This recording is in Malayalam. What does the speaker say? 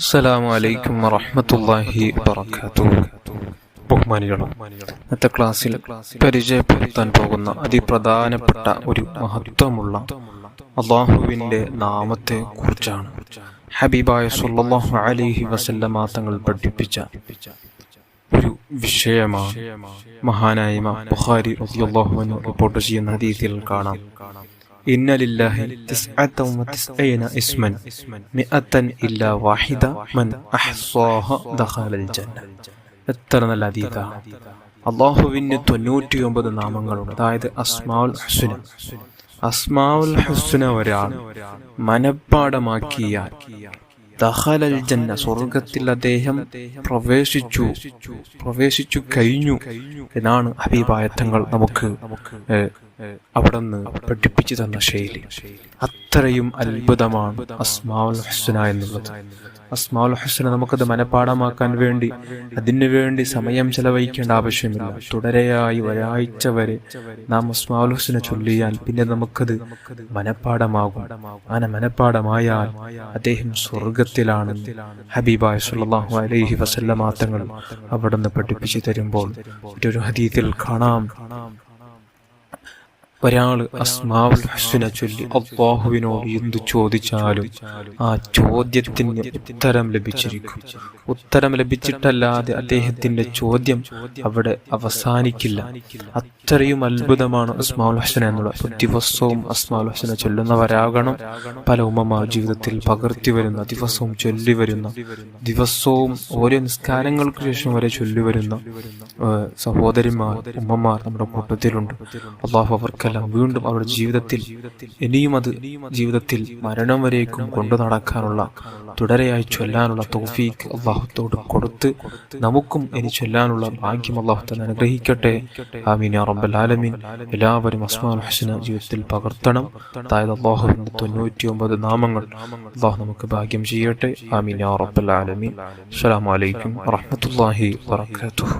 അസ്സലാമു അലൈക്കും വറഹ്മത്തുള്ളാഹി വബറകാതുഹു. ബഹുമാനികളും, ഇന്നത്തെ ക്ലാസ്സിൽ പരിചയപ്പെടുത്താൻ പോകുന്ന അതിപ്രധാനപ്പെട്ട ഒരു മഹത്വമുള്ള അള്ളാഹുവിൻ്റെ നാമത്തെ കുറിച്ചാണ്. ഹബീബായ സ്വല്ലല്ലാഹു അലൈഹി വസല്ലമ തങ്ങൾ പഠിപ്പിച്ച ഒരു വിഷയമാണ്. മഹാനായ ഇമാം ബുഖാരി റളിയല്ലാഹു അൻഹു റിപ്പോർട്ട് ചെയ്യുന്ന ഹദീസിൽ കാണാം, ഇന്ന ലില്ലാഹി തിസ്അതൻ വതിസ്ഈന ഇസ്മൻ മിഅതൻ ഇല്ലാ വാഹിദ മൻ അഹ്സാഹ ദഖലൽ ജന്ന. എത്ര നല്ല ഹദീസാണ്. അല്ലാഹുവിന് 99 നാമങ്ങളുണ്ട്. അതായത് അസ്മാഉൽ ഹുസ്ന ഒരാൾ മനഃപ്പാഠമാക്കിയാൽ ദഖലൽ ജന്ന, സ്വർഗത്തിൽ അദ്ദേഹം പ്രവേശിച്ചു കഴിഞ്ഞു എന്നാണ് ഹബീബായ തങ്ങൾ നമുക്ക് അവിടെ നിന്ന് പഠിപ്പിച്ചു തന്ന ശൈലി. അത്രയും അത്ഭുതമാണ് അസ്മാഉൽ ഹുസ്ന എന്നുള്ളത്. അസ്മാഉൽ ഹുസ്ന നമുക്കത് മനഃപ്പാഠമാക്കാൻ വേണ്ടി അതിനുവേണ്ടി സമയം ചെലവഴിക്കേണ്ട ആവശ്യമില്ല. തുടരെയായി ഒരാഴ്ച വരെ നാം അസ്മാഉൽ ഹുസ്ന ചൊല്ലിയാൽ പിന്നെ നമുക്കത് മനഃപ്പാഠമാകും. അങ്ങനെ മനഃപ്പാഠമായാൽ അദ്ദേഹം സ്വർഗത്തിലാണ് ഹബീബായ സ്വല്ലല്ലാഹു അലൈഹി വസല്ലമ തങ്ങൾ അവിടെ നിന്ന് പഠിപ്പിച്ചു തരുമ്പോൾ ഒരു ഹദീസിൽ കാണാം, ഒരാൾ അസ്മാഉൽ ഹുസ്ന ചൊല്ലി അല്ലാഹുവിനോട് എന്തു ചോദിച്ചാലും ആ ചോദ്യത്തിന് ഉത്തരം ലഭിച്ചിരിക്കും. ഉത്തരം ലഭിച്ചിട്ടല്ലാതെ അദ്ദേഹത്തിന്റെ ചോദ്യം അവിടെ അവസാനിക്കില്ല. അത്രയും അത്ഭുതമാണ് അസ്മാഉൽ ഹുസ്ന എന്നുള്ളത്. ദിവസവും അസ്മാഉൽ ഹുസ്ന ചൊല്ലുന്നവരാകണം പല ഉമ്മമാർ ജീവിതത്തിൽ പകർത്തി വരുന്ന, ദിവസവും ചൊല്ലി വരുന്ന, ദിവസവും ഓരോ നിസ്കാരങ്ങൾക്ക് ശേഷം വരെ ചൊല്ലി വരുന്ന സഹോദരിമാർ, ഉമ്മമാർ നമ്മുടെ കൂട്ടത്തിലുണ്ട്. അല്ലാഹു അവർക്ക് വീണ്ടും അവരുടെ ജീവിതത്തിൽ ഇനിയും അത് ജീവിതത്തിൽ മരണം വരേക്കും കൊണ്ടു നടക്കാനുള്ള, തുടരെയായി ചൊല്ലാനുള്ള തൗഫീഖ് അല്ലാഹുത്തോട് കൊടുത്ത് നമുക്കും ഇനി ചൊല്ലാനുള്ള ഭാഗ്യം അല്ലാഹു തആല അനുഗ്രഹിക്കട്ടെ. ആമീൻ യാ റബ്ബൽ ആലമീൻ. എല്ലാവരും അസ്മാഉൽ ഹുസ്ന ജീവിതത്തിൽ പകർത്തണം. അതായത് അല്ലാഹുവിന്റെ 99 നാമങ്ങൾ അല്ലാഹു നമുക്ക് ഭാഗ്യം ചെയ്യട്ടെ. ആമീൻ യാ റബ്ബൽ ആലമീൻ. അസ്സലാമു അലൈക്കും വറഹ്മത്തുള്ളാഹി വബറകാതുഹു.